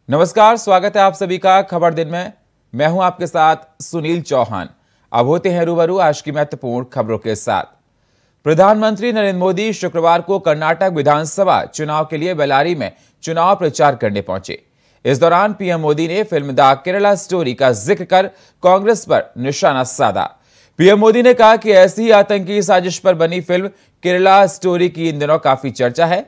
नमस्कार, स्वागत है आप सभी का खबर दिन में। मैं हूं आपके साथ सुनील चौहान। अब होते हैं रूबरू आज की महत्वपूर्ण खबरों के साथ। प्रधानमंत्री नरेंद्र मोदी शुक्रवार को कर्नाटक विधानसभा चुनाव के लिए बेल्लारी में चुनाव प्रचार करने पहुंचे। इस दौरान पीएम मोदी ने फिल्म द केरला स्टोरी का जिक्र कर कांग्रेस पर निशाना साधा। पीएम मोदी ने कहा कि ऐसी ही आतंकी साजिश पर बनी फिल्म केरला स्टोरी की इन दिनों काफी चर्चा है।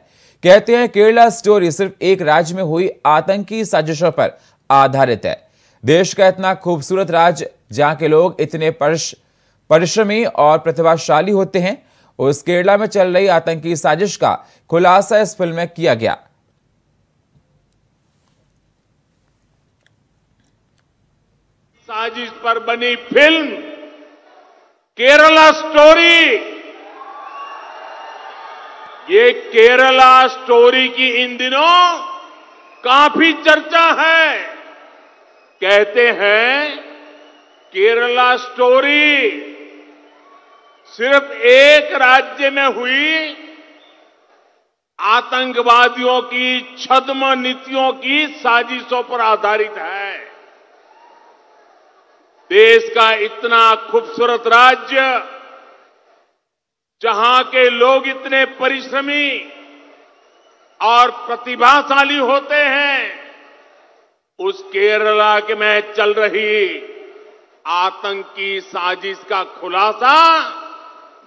कहते हैं केरला स्टोरी सिर्फ एक राज्य में हुई आतंकी साजिशों पर आधारित है। देश का इतना खूबसूरत राज्य जहां के लोग इतने परिश्रमी और प्रतिभाशाली होते हैं, उस केरला में चल रही आतंकी साजिश का खुलासा इस फिल्म में किया गया। साजिश पर बनी फिल्म केरला स्टोरी, ये केरला स्टोरी की इन दिनों काफी चर्चा है। कहते हैं केरला स्टोरी सिर्फ एक राज्य में हुई आतंकवादियों की छद्म नीतियों की साजिशों पर आधारित है। देश का इतना खूबसूरत राज्य जहां के लोग इतने परिश्रमी और प्रतिभाशाली होते हैं, उस केरला के में चल रही आतंकी साजिश का खुलासा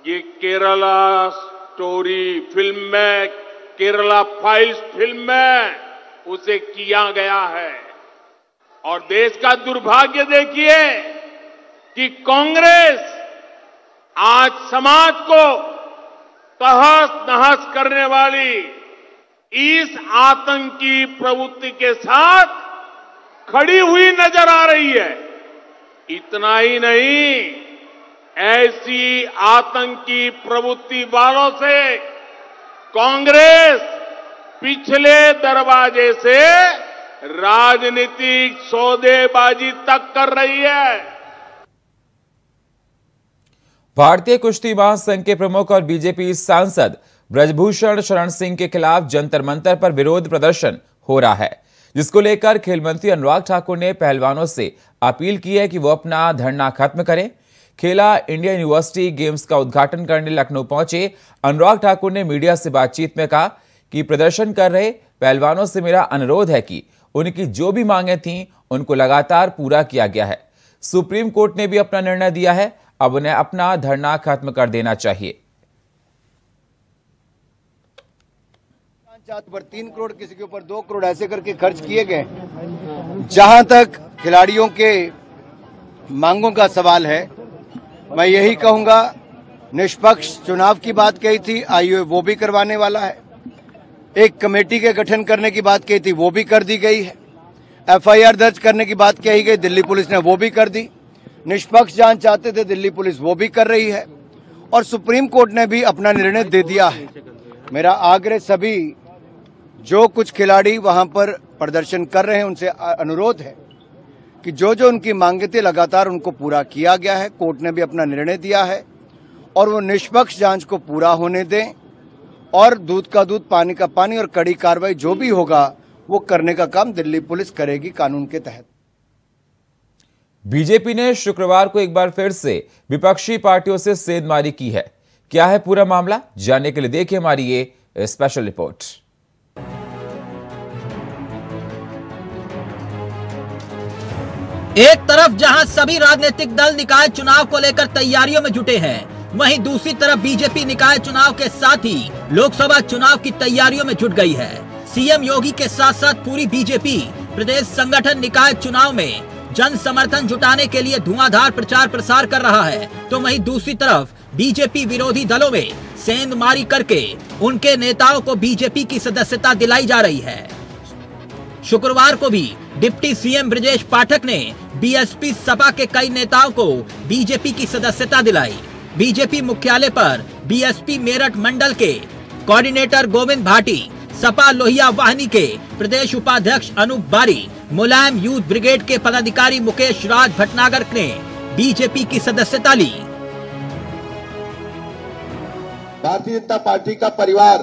ये केरला स्टोरी फिल्म में, केरला फाइल्स फिल्म में उसे किया गया है। और देश का दुर्भाग्य देखिए कि कांग्रेस आज समाज को तहस नहस करने वाली इस आतंकी प्रवृत्ति के साथ खड़ी हुई नजर आ रही है। इतना ही नहीं, ऐसी आतंकी प्रवृत्ति वालों से कांग्रेस पिछले दरवाजे से राजनीतिक सौदेबाजी तक कर रही है। भारतीय कुश्ती महासंघ के प्रमुख और बीजेपी सांसद ब्रजभूषण शरण सिंह के खिलाफ जंतर मंतर पर विरोध प्रदर्शन हो रहा है, जिसको लेकर खेल मंत्री अनुराग ठाकुर ने पहलवानों से अपील की है कि वो अपना धरना खत्म करें। खेला इंडिया यूनिवर्सिटी गेम्स का उद्घाटन करने लखनऊ पहुंचे अनुराग ठाकुर ने मीडिया से बातचीत में कहा कि प्रदर्शन कर रहे पहलवानों से मेरा अनुरोध है कि उनकी जो भी मांगे थीं उनको लगातार पूरा किया गया है। सुप्रीम कोर्ट ने भी अपना निर्णय दिया है, अब उन्हें अपना धरना खत्म कर देना चाहिए। पर 3 करोड़, किसी के ऊपर 2 करोड़ ऐसे करके खर्च किए गए। जहां तक खिलाड़ियों के मांगों का सवाल है, मैं यही कहूंगा, निष्पक्ष चुनाव की बात कही थी, आईओए वो भी करवाने वाला है। एक कमेटी के गठन करने की बात कही थी, वो भी कर दी गई है। एफआईआर दर्ज करने की बात कही गई, दिल्ली पुलिस ने वो भी कर दी। निष्पक्ष जांच चाहते थे, दिल्ली पुलिस वो भी कर रही है। और सुप्रीम कोर्ट ने भी अपना निर्णय दे दिया है। मेरा आग्रह सभी जो कुछ खिलाड़ी वहां पर प्रदर्शन कर रहे हैं उनसे अनुरोध है कि जो जो उनकी मांगे थी लगातार उनको पूरा किया गया है। कोर्ट ने भी अपना निर्णय दिया है और वो निष्पक्ष जांच को पूरा होने दें और दूध का दूध, पानी का पानी और कड़ी कार्रवाई जो भी होगा वो करने का काम दिल्ली पुलिस करेगी कानून के तहत। बीजेपी ने शुक्रवार को एक बार फिर से विपक्षी पार्टियों से सेंधमारी की है। क्या है पूरा मामला, जानने के लिए देखिए हमारी ये स्पेशल रिपोर्ट। एक तरफ जहां सभी राजनीतिक दल निकाय चुनाव को लेकर तैयारियों में जुटे हैं, वहीं दूसरी तरफ बीजेपी निकाय चुनाव के साथ ही लोकसभा चुनाव की तैयारियों में जुट गई है। सीएम योगी के साथ साथ पूरी बीजेपी प्रदेश संगठन निकाय चुनाव में जन समर्थन जुटाने के लिए धुआंधार प्रचार प्रसार कर रहा है, तो वहीं दूसरी तरफ बीजेपी विरोधी दलों में सेंधमारी करके उनके नेताओं को बीजेपी की सदस्यता दिलाई जा रही है। शुक्रवार को भी डिप्टी सीएम ब्रजेश पाठक ने बीएसपी सपा के कई नेताओं को बीजेपी की सदस्यता दिलाई। बीजेपी मुख्यालय पर बीएसपी मेरठ मंडल के कोऑर्डिनेटर गोविंद भाटी, सपा लोहिया वाहिनी के प्रदेश उपाध्यक्ष अनूप बारी, मुलायम यूथ ब्रिगेड के पदाधिकारी मुकेश राज भटनागर ने बीजेपी की सदस्यता ली। भारतीय जनता पार्टी का परिवार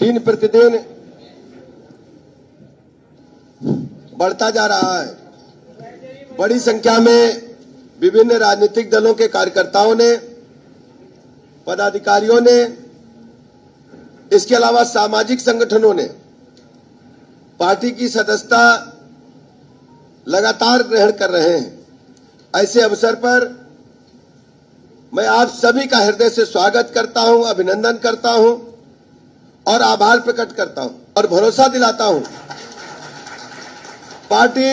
दिन प्रतिदिन बढ़ता जा रहा है। बड़ी संख्या में विभिन्न राजनीतिक दलों के कार्यकर्ताओं ने, पदाधिकारियों ने, इसके अलावा सामाजिक संगठनों ने पार्टी की सदस्यता लगातार ग्रहण कर रहे हैं। ऐसे अवसर पर मैं आप सभी का हृदय से स्वागत करता हूं, अभिनंदन करता हूं और आभार प्रकट करता हूं और भरोसा दिलाता हूं पार्टी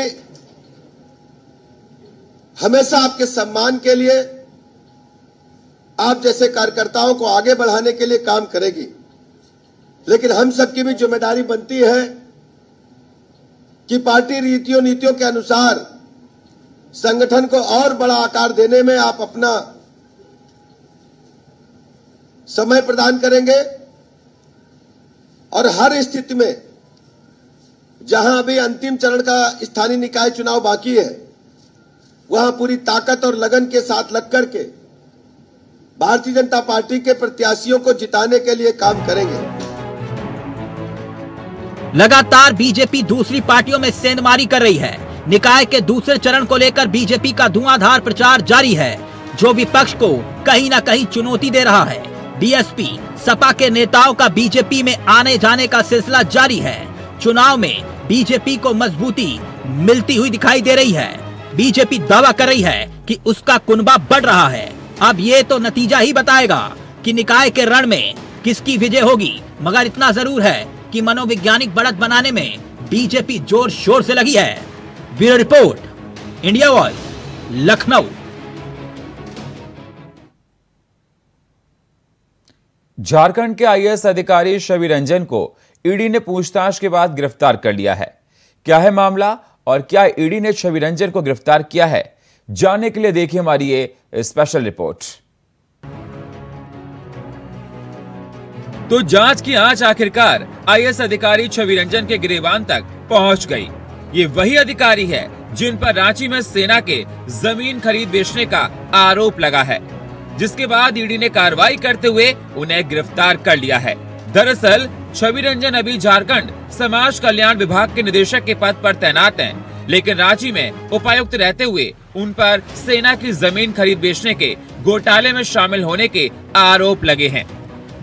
हमेशा आपके सम्मान के लिए, आप जैसे कार्यकर्ताओं को आगे बढ़ाने के लिए काम करेगी। लेकिन हम सबकी भी जिम्मेदारी बनती है कि पार्टी रीतियों नीतियों के अनुसार संगठन को और बड़ा आकार देने में आप अपना समय प्रदान करेंगे और हर स्थिति में, जहां अभी अंतिम चरण का स्थानीय निकाय चुनाव बाकी है, वहां पूरी ताकत और लगन के साथ लग करके भारतीय जनता पार्टी के प्रत्याशियों को जिताने के लिए काम करेंगे। लगातार बीजेपी दूसरी पार्टियों में सेंधमारी कर रही है। निकाय के दूसरे चरण को लेकर बीजेपी का धुआंधार प्रचार जारी है, जो विपक्ष को कहीं न कहीं चुनौती दे रहा है। बीएसपी सपा के नेताओं का बीजेपी में आने जाने का सिलसिला जारी है। चुनाव में बीजेपी को मजबूती मिलती हुई दिखाई दे रही है। बीजेपी दावा कर रही है कि उसका कुनबा बढ़ रहा है। अब ये तो नतीजा ही बताएगा कि निकाय के रण में किसकी विजय होगी, मगर इतना जरूर है कि मनोवैज्ञानिक बढ़त बनाने में बीजेपी जोर शोर से लगी है। Bureau report, India voice, Lucknow. Jharkhand के आईएएस अधिकारी छवि रंजन को ईडी ने पूछताछ के बाद गिरफ्तार कर लिया है। क्या है मामला और क्या ईडी ने छवि रंजन को गिरफ्तार किया है, जानने के लिए देखिए हमारी ये स्पेशल रिपोर्ट। तो जांच की आंच आखिरकार आईएएस अधिकारी छवि रंजन के गिरेबान तक पहुंच गई। ये वही अधिकारी है जिन पर रांची में सेना के जमीन खरीद बेचने का आरोप लगा है, जिसके बाद ईडी ने कार्रवाई करते हुए उन्हें गिरफ्तार कर लिया है। दरअसल छवि रंजन अभी झारखंड समाज कल्याण विभाग के निदेशक के पद पर तैनात हैं, लेकिन रांची में उपायुक्त रहते हुए उन पर सेना की जमीन खरीद बेचने के घोटाले में शामिल होने के आरोप लगे हैं।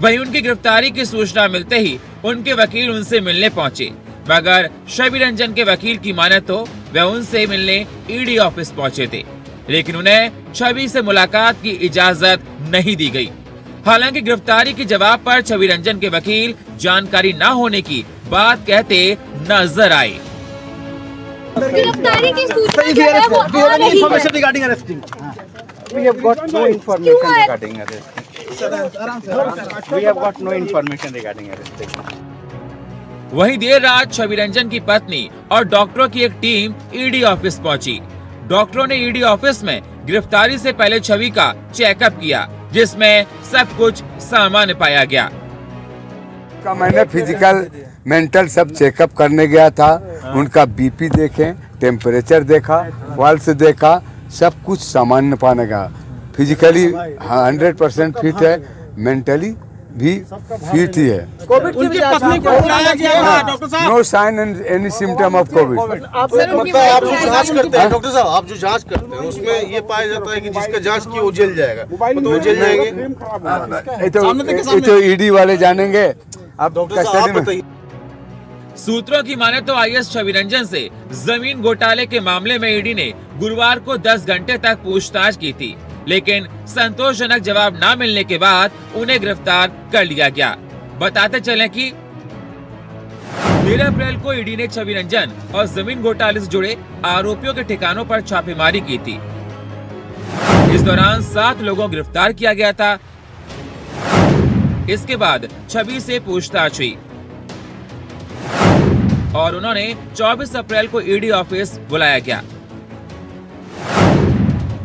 वहीं उनकी गिरफ्तारी की सूचना मिलते ही उनके वकील उनसे मिलने पहुंचे, मगर छवि रंजन के वकील की माने तो वे उनसे मिलने ईडी ऑफिस पहुंचे थे, लेकिन उन्हें छवि से मुलाकात की इजाजत नहीं दी गई। हालांकि गिरफ्तारी के जवाब पर छवि रंजन के वकील जानकारी न होने की बात कहते नजर आए। गिरफ्तारी की सूचना जो है वो आ रही है। We have got no information regarding arrest. We have got no information regarding arrest. वहीं देर रात छवि रंजन की पत्नी और डॉक्टरों की एक टीम ईडी ऑफिस पहुंची। डॉक्टरों ने ईडी ऑफिस में गिरफ्तारी से पहले छवि का चेकअप किया, जिसमें सब कुछ सामान्य पाया गया। मैंने फिजिकल मेंटल सब चेकअप करने गया था, उनका बीपी देखे, टेम्परेचर देखा, पल्स देखा, सब कुछ सामान्य पाने का। फिजिकली 100% फिट है, मेंटली भी फिट ही है। उनकी पत्नी को बुलाया गया था डॉक्टर साहब। No sign and any symptom of covid. आप जो जांच करते हैं डॉक्टर साहब, आप जो जांच करते हैं उसमें ये पाया जाता है कि जिसका जांच की वो जेल जाएगा, तो वो जेल जाएंगे। ये तो ईडी वाले जानेंगे। आप डॉक्टर साहब आप बताइए। सूत्रों की माने तो आईएएस छवि रंजन से जमीन घोटाले के मामले में ईडी ने गुरुवार को 10 घंटे तक पूछताछ की थी, लेकिन संतोषजनक जवाब न मिलने के बाद उन्हें गिरफ्तार कर लिया गया। बताते चलें कि 13 अप्रैल को ईडी ने छवि रंजन और जमीन घोटाले से जुड़े आरोपियों के ठिकानों पर छापेमारी की थी। इस दौरान 7 लोगों को गिरफ्तार किया गया था। इसके बाद छवि से पूछताछ हुई और उन्होंने 24 अप्रैल को ईडी ऑफिस बुलाया गया,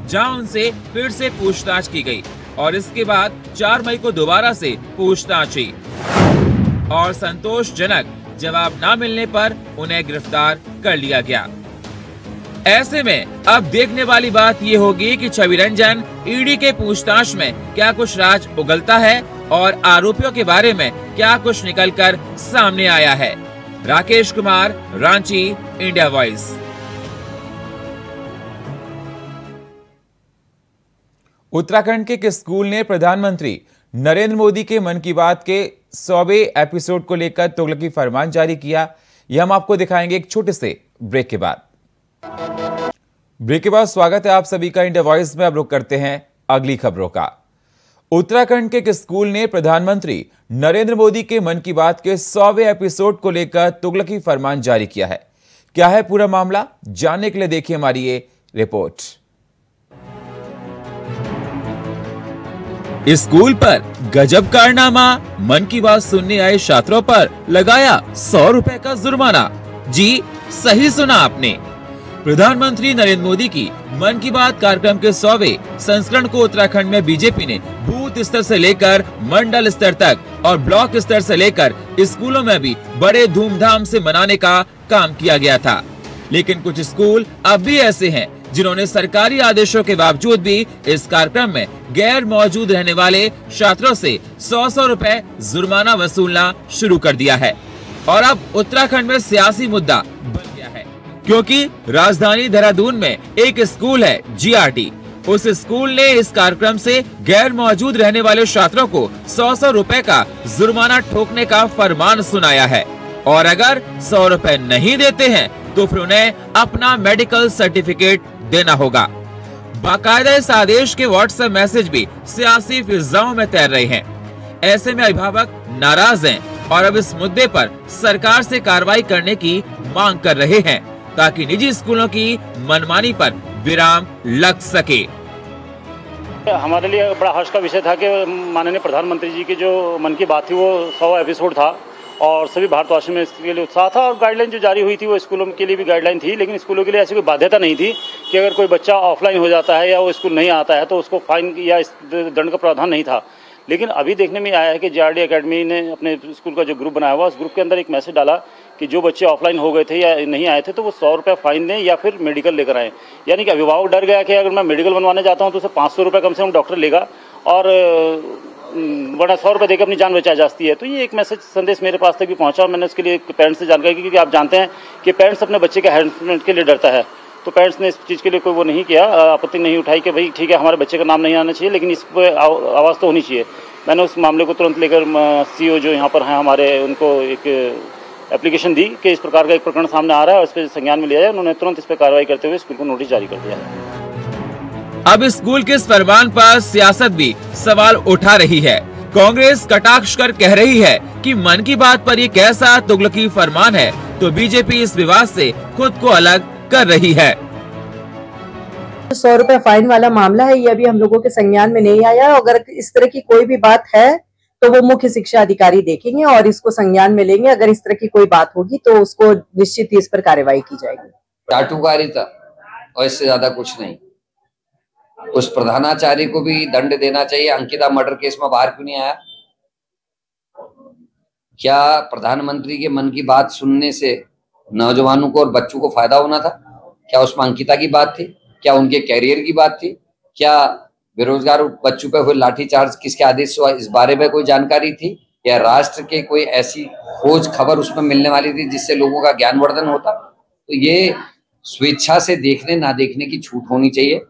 जहां उनसे फिर से पूछताछ की गई और इसके बाद 4 मई को दोबारा से पूछताछ हुई और संतोषजनक जवाब न मिलने पर उन्हें गिरफ्तार कर लिया गया। ऐसे में अब देखने वाली बात ये होगी कि छवि रंजन ईडी के पूछताछ में क्या कुछ राज उगलता है और आरोपियों के बारे में क्या कुछ निकलकर सामने आया है। Rakesh Kumar, Ranchi, India Voice. उत्तराखंड के किस स्कूल ने प्रधानमंत्री नरेंद्र मोदी के मन की बात के 100वें एपिसोड को लेकर तुगलकी फरमान जारी किया? यह हम आपको दिखाएंगे एक छोटे से ब्रेक के बाद। ब्रेक के बाद स्वागत है आप सभी का इंडिया वॉइस में। अब रुक करते हैं अगली खबरों का। उत्तराखंड के किस स्कूल ने प्रधानमंत्री नरेंद्र मोदी के मन की बात के 100वें एपिसोड को लेकर तुगलकी फरमान जारी किया है? क्या है पूरा मामला, जानने के लिए देखिए हमारी ये रिपोर्ट। स्कूल पर गजब कारनामा, मन की बात सुनने आए छात्रों पर लगाया 100 रुपए का जुर्माना। जी सही सुना आपने, प्रधानमंत्री नरेंद्र मोदी की मन की बात कार्यक्रम के 100वें संस्करण को उत्तराखंड में बीजेपी ने बूथ स्तर से लेकर मंडल स्तर तक और ब्लॉक स्तर से लेकर स्कूलों में भी बड़े धूमधाम से मनाने का काम किया गया था। लेकिन कुछ स्कूल अब भी ऐसे हैं जिन्होंने सरकारी आदेशों के बावजूद भी इस कार्यक्रम में गैर मौजूद रहने वाले छात्रों से 100 रुपए जुर्माना वसूलना शुरू कर दिया है। और अब उत्तराखंड में सियासी मुद्दा बन गया है, क्योंकि राजधानी देहरादून में एक स्कूल है GRT। उस स्कूल ने इस कार्यक्रम से गैर मौजूद रहने वाले छात्रों को 100 रुपए का जुर्माना ठोकने का फरमान सुनाया है। और अगर 100 रुपए नहीं देते हैं तो फिर उन्हें अपना मेडिकल सर्टिफिकेट देना होगा। बाकायदा इस आदेश के व्हाट्सएप मैसेज भी सियासी फिजाओं में तैर रहे हैं। ऐसे में अभिभावक नाराज हैं और अब इस मुद्दे पर सरकार से कार्रवाई करने की मांग कर रहे हैं, ताकि निजी स्कूलों की मनमानी पर विराम लग सके। हमारे लिए बड़ा हर्ष का विषय था कि माननीय प्रधानमंत्री जी की जो मन की बात थी वो 100 एपिसोड था और सभी भारतवासियों में इसके लिए उत्साह था। और गाइडलाइन जो जारी हुई थी वो स्कूलों के लिए भी गाइडलाइन थी, लेकिन स्कूलों के लिए ऐसी कोई बाध्यता नहीं थी कि अगर कोई बच्चा ऑफलाइन हो जाता है या वो स्कूल नहीं आता है तो उसको फाइन या इस दंड का प्रावधान नहीं था। लेकिन अभी देखने में आया है कि GRT एकेडमी ने अपने स्कूल का जो ग्रुप बनाया हुआ, उस ग्रुप के अंदर एक मैसेज डाला कि जो बच्चे ऑफलाइन हो गए थे या नहीं आए थे तो वो 100 रुपये फाइन दें या फिर मेडिकल लेकर आएँ। यानी कि अभिभावक डर गया कि अगर मैं मेडिकल बनवाने जाता हूँ तो उसे 500 रुपये कम से कम डॉक्टर लेगा और वरना 100 रुपये देकर अपनी जान बचा जाती है। तो ये एक मैसेज संदेश मेरे पास तक भी पहुंचा और मैंने उसके लिए पेरेंट्स से जानकारी की, क्योंकि आप जानते हैं कि पेरेंट्स अपने बच्चे के हैरेसमेंट के लिए डरता है। तो पेरेंट्स ने इस चीज़ के लिए कोई वो नहीं किया, आपत्ति नहीं उठाई कि भाई ठीक है हमारे बच्चे का नाम नहीं आना चाहिए, लेकिन इस पर आवाज़ तो होनी चाहिए। मैंने उस मामले को तुरंत लेकर CEO जो यहाँ पर हैं हमारे, उनको एक एप्लीकेशन दी कि इस प्रकार का एक प्रकरण सामने आ रहा है और इस पर संज्ञान में लिया जाए। उन्होंने तुरंत इस पर कार्रवाई करते हुए स्कूल को नोटिस जारी कर दिया है। अब स्कूल के इस फरमान पर सियासत भी सवाल उठा रही है। कांग्रेस कटाक्ष कर कह रही है कि मन की बात पर ये कैसा तुगलकी फरमान है, तो बीजेपी इस विवाद से खुद को अलग कर रही है। 100 रुपए फाइन वाला मामला है, ये अभी हम लोगों के संज्ञान में नहीं आया। अगर इस तरह की कोई भी बात है तो वो मुख्य शिक्षा अधिकारी देखेंगे और इसको संज्ञान में लेंगे। अगर इस तरह की कोई बात होगी तो उसको निश्चित ही इस पर कार्रवाई की जाएगी। चाटुकारिता और इससे ज्यादा कुछ नहीं। उस प्रधानाचार्य को भी दंड देना चाहिए। अंकिता मर्डर केस में बाहर क्यों नहीं आया? क्या प्रधानमंत्री के मन की बात सुनने से नौजवानों को और बच्चों को फायदा होना था? क्या उसमें अंकिता की बात थी? क्या उनके कैरियर की बात थी? क्या बेरोजगार बच्चों पे हुए लाठीचार्ज किसके आदेश से हुआ, इस बारे में कोई जानकारी थी? या राष्ट्र के कोई ऐसी खोज खबर उसमें मिलने वाली थी जिससे लोगों का ज्ञानवर्धन होता? तो ये स्वेच्छा से देखने ना देखने की छूट होनी चाहिए।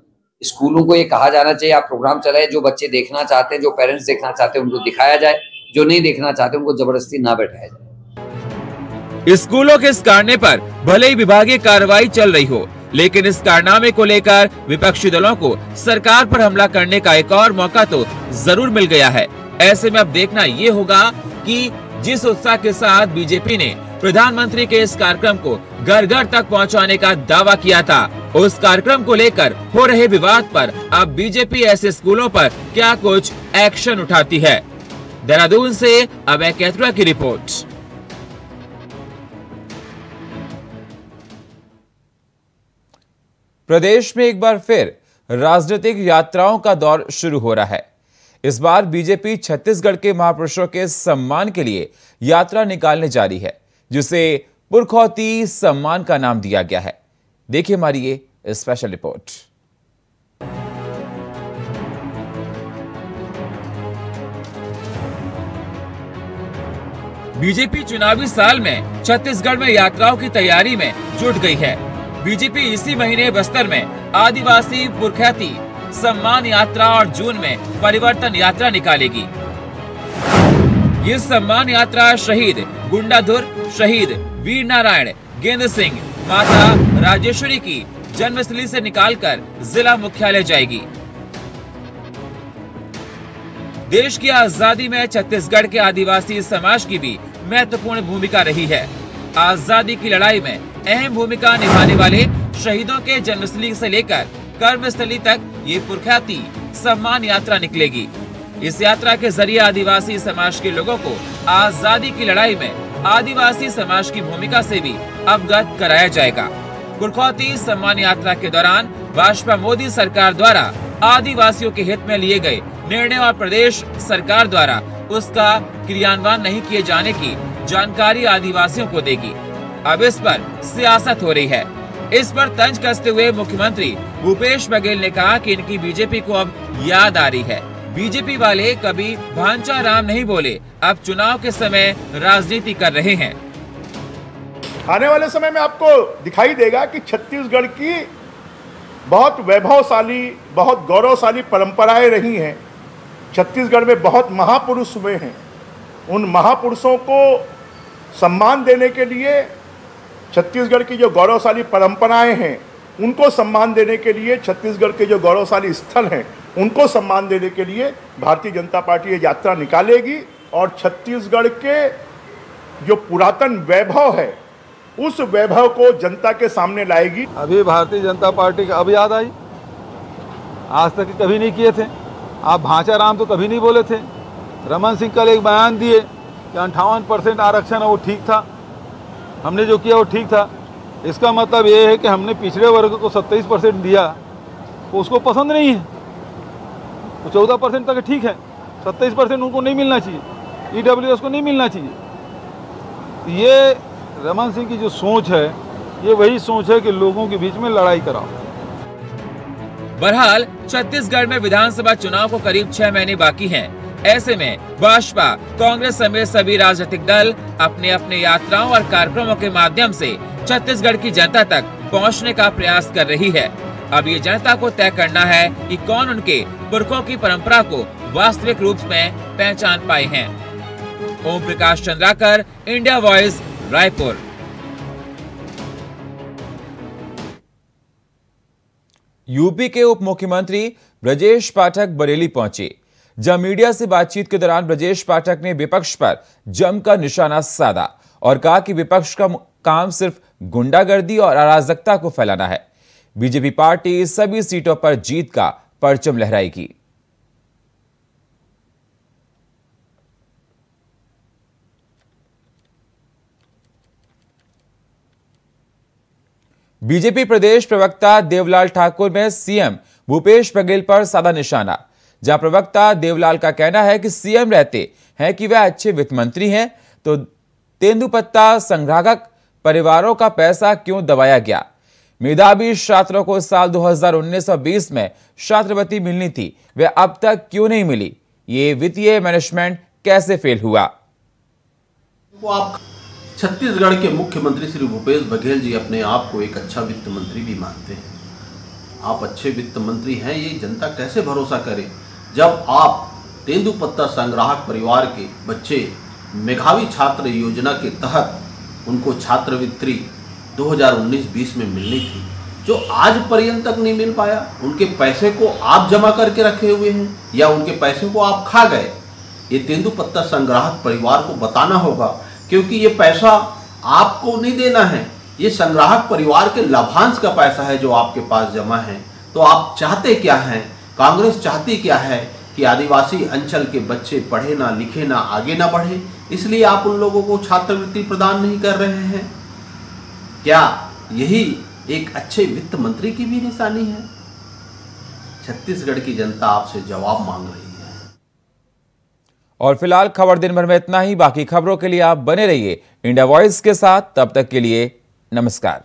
स्कूलों को ये कहा जाना चाहिए आप प्रोग्राम चलाए, जो बच्चे देखना चाहते हैं, जो पेरेंट्स देखना चाहते हैं उनको दिखाया जाए, जो नहीं देखना चाहते उनको जबरदस्ती ना बैठाया जाए। स्कूलों के इस कारने पर भले ही विभागीय कार्रवाई चल रही हो, लेकिन इस कारनामे को लेकर विपक्षी दलों को सरकार पर हमला करने का एक और मौका तो जरूर मिल गया है। ऐसे में अब देखना ये होगा कि जिस उत्साह के साथ बीजेपी ने प्रधानमंत्री के इस कार्यक्रम को घर घर तक पहुंचाने का दावा किया था, उस कार्यक्रम को लेकर हो रहे विवाद पर अब बीजेपी ऐसे स्कूलों पर क्या कुछ एक्शन उठाती है। देहरादून से अभय कैथुआ की रिपोर्ट। प्रदेश में एक बार फिर राजनीतिक यात्राओं का दौर शुरू हो रहा है। इस बार बीजेपी छत्तीसगढ़ के महापुरुषों के सम्मान के लिए यात्रा निकालने जा रही है, जिसे पुरखौती सम्मान का नाम दिया गया है। देखिए हमारी ये स्पेशल रिपोर्ट। बीजेपी चुनावी साल में छत्तीसगढ़ में यात्राओं की तैयारी में जुट गई है। बीजेपी इसी महीने बस्तर में आदिवासी पुरख्याति सम्मान यात्रा और जून में परिवर्तन यात्रा निकालेगी। ये सम्मान यात्रा शहीद गुंडाधुर, शहीद वीर नारायण गेंद सिंह, माता राजेश्वरी की जन्मस्थली से निकालकर जिला मुख्यालय जाएगी। देश की आजादी में छत्तीसगढ़ के आदिवासी समाज की भी महत्वपूर्ण भूमिका रही है। आजादी की लड़ाई में अहम भूमिका निभाने वाले शहीदों के जन्मस्थली से लेकर कर्मस्थली तक ये पुरख्याति सम्मान यात्रा निकलेगी। इस यात्रा के जरिए आदिवासी समाज के लोगों को आजादी की लड़ाई में आदिवासी समाज की भूमिका से भी अवगत कराया जाएगा। पुरख्याति सम्मान यात्रा के दौरान भाजपा मोदी सरकार द्वारा आदिवासियों के हित में लिए गए निर्णय और प्रदेश सरकार द्वारा उसका क्रियान्वयन नहीं किए जाने की जानकारी आदिवासियों को देगी। अब इस पर सियासत हो रही है। इस पर तंज कसते हुए मुख्यमंत्री भूपेश बघेल ने कहा कि इनकी बीजेपी को अब याद आ रही है। बीजेपी वाले कभी भांचा राम नहीं बोले, अब चुनाव के समय राजनीति कर रहे हैं। आने वाले समय में आपको दिखाई देगा कि छत्तीसगढ़ की बहुत वैभवशाली, बहुत गौरवशाली परंपराएं रही हैं। छत्तीसगढ़ में बहुत महापुरुष हुए हैं। उन महापुरुषों को सम्मान देने के लिए, छत्तीसगढ़ की जो गौरवशाली परंपराएं हैं उनको सम्मान देने के लिए, छत्तीसगढ़ के जो गौरवशाली स्थल हैं उनको सम्मान देने के लिए भारतीय जनता पार्टी ये यात्रा निकालेगी और छत्तीसगढ़ के जो पुरातन वैभव है उस वैभव को जनता के सामने लाएगी। अभी भारतीय जनता पार्टी का अब याद आई, आज तक कभी नहीं किए थे। आप भांचा राम तो कभी नहीं बोले थे। रमन सिंह कल एक बयान दिए कि 58% आरक्षण है वो ठीक था, हमने जो किया वो ठीक था। इसका मतलब ये है कि हमने पिछड़े वर्ग को 27% दिया, तो उसको पसंद नहीं है। तो 14% तक ठीक है, 27% उनको नहीं मिलना चाहिए, EWS को नहीं मिलना चाहिए। ये रमन सिंह की जो सोच है, ये वही सोच है कि लोगों के बीच में लड़ाई कराओ। बहरहाल छत्तीसगढ़ में विधानसभा चुनाव को करीब 6 महीने बाकी हैं। ऐसे में भाजपा, कांग्रेस समेत सभी राजनीतिक दल अपने अपने यात्राओं और कार्यक्रमों के माध्यम से छत्तीसगढ़ की जनता तक पहुंचने का प्रयास कर रही है। अब ये जनता को तय करना है कि कौन उनके पुरखों की परंपरा को वास्तविक रूप में पहचान पाए हैं। Om Prakash Chandrakar, India Voice, Raipur. UP के उप मुख्यमंत्री ब्रजेश पाठक बरेली पहुंचे। जब मीडिया से बातचीत के दौरान ब्रजेश पाठक ने विपक्ष पर जमकर निशाना साधा और कहा कि विपक्ष का काम सिर्फ गुंडागर्दी और अराजकता को फैलाना है। बीजेपी पार्टी सभी सीटों पर जीत का परचम लहराएगी। बीजेपी प्रदेश प्रवक्ता देवलाल ठाकुर में सीएम भूपेश बघेल पर साधा निशाना। जहां प्रवक्ता देवलाल का कहना है कि सीएम रहते हैं कि वह अच्छे वित्त मंत्री हैं, तो तेंदुपत्ता संग्राहक परिवारों का पैसा क्यों दबाया गया। मेधावी छात्रों को साल 2019 और 20 में छात्रवृत्ति मिलनी थी, वह अब तक क्यों नहीं मिली। ये वित्तीय मैनेजमेंट कैसे फेल हुआ। वो आप छत्तीसगढ़ के मुख्यमंत्री श्री भूपेश बघेल जी अपने आप को एक अच्छा वित्त मंत्री भी मानते हैं। आप अच्छे वित्त मंत्री हैं, ये जनता कैसे भरोसा करे जब आप तेंदुपत्ता संग्राहक परिवार के बच्चे मेधावी छात्र योजना के तहत उनको छात्रवृत्ति 2019-20 में मिलनी थी, जो आज पर्यंत तक नहीं मिल पाया। उनके पैसे को आप जमा करके रखे हुए हैं या उनके पैसे को आप खा गए। ये तेंदुपत्ता संग्राहक परिवार को बताना होगा, क्योंकि ये पैसा आपको नहीं देना है, ये संग्राहक परिवार के लाभांश का पैसा है जो आपके पास जमा है। तो आप चाहते क्या हैं, कांग्रेस चाहती क्या है कि आदिवासी अंचल के बच्चे पढ़े ना, लिखे ना, आगे ना बढ़े, इसलिए आप उन लोगों को छात्रवृत्ति प्रदान नहीं कर रहे हैं। क्या यही एक अच्छे वित्त मंत्री की भी निशानी है? छत्तीसगढ़ की जनता आपसे जवाब मांग रही है। और फिलहाल खबर दिन भर में इतना ही। बाकी खबरों के लिए आप बने रहिए इंडिया वॉइस के साथ। तब तक के लिए नमस्कार।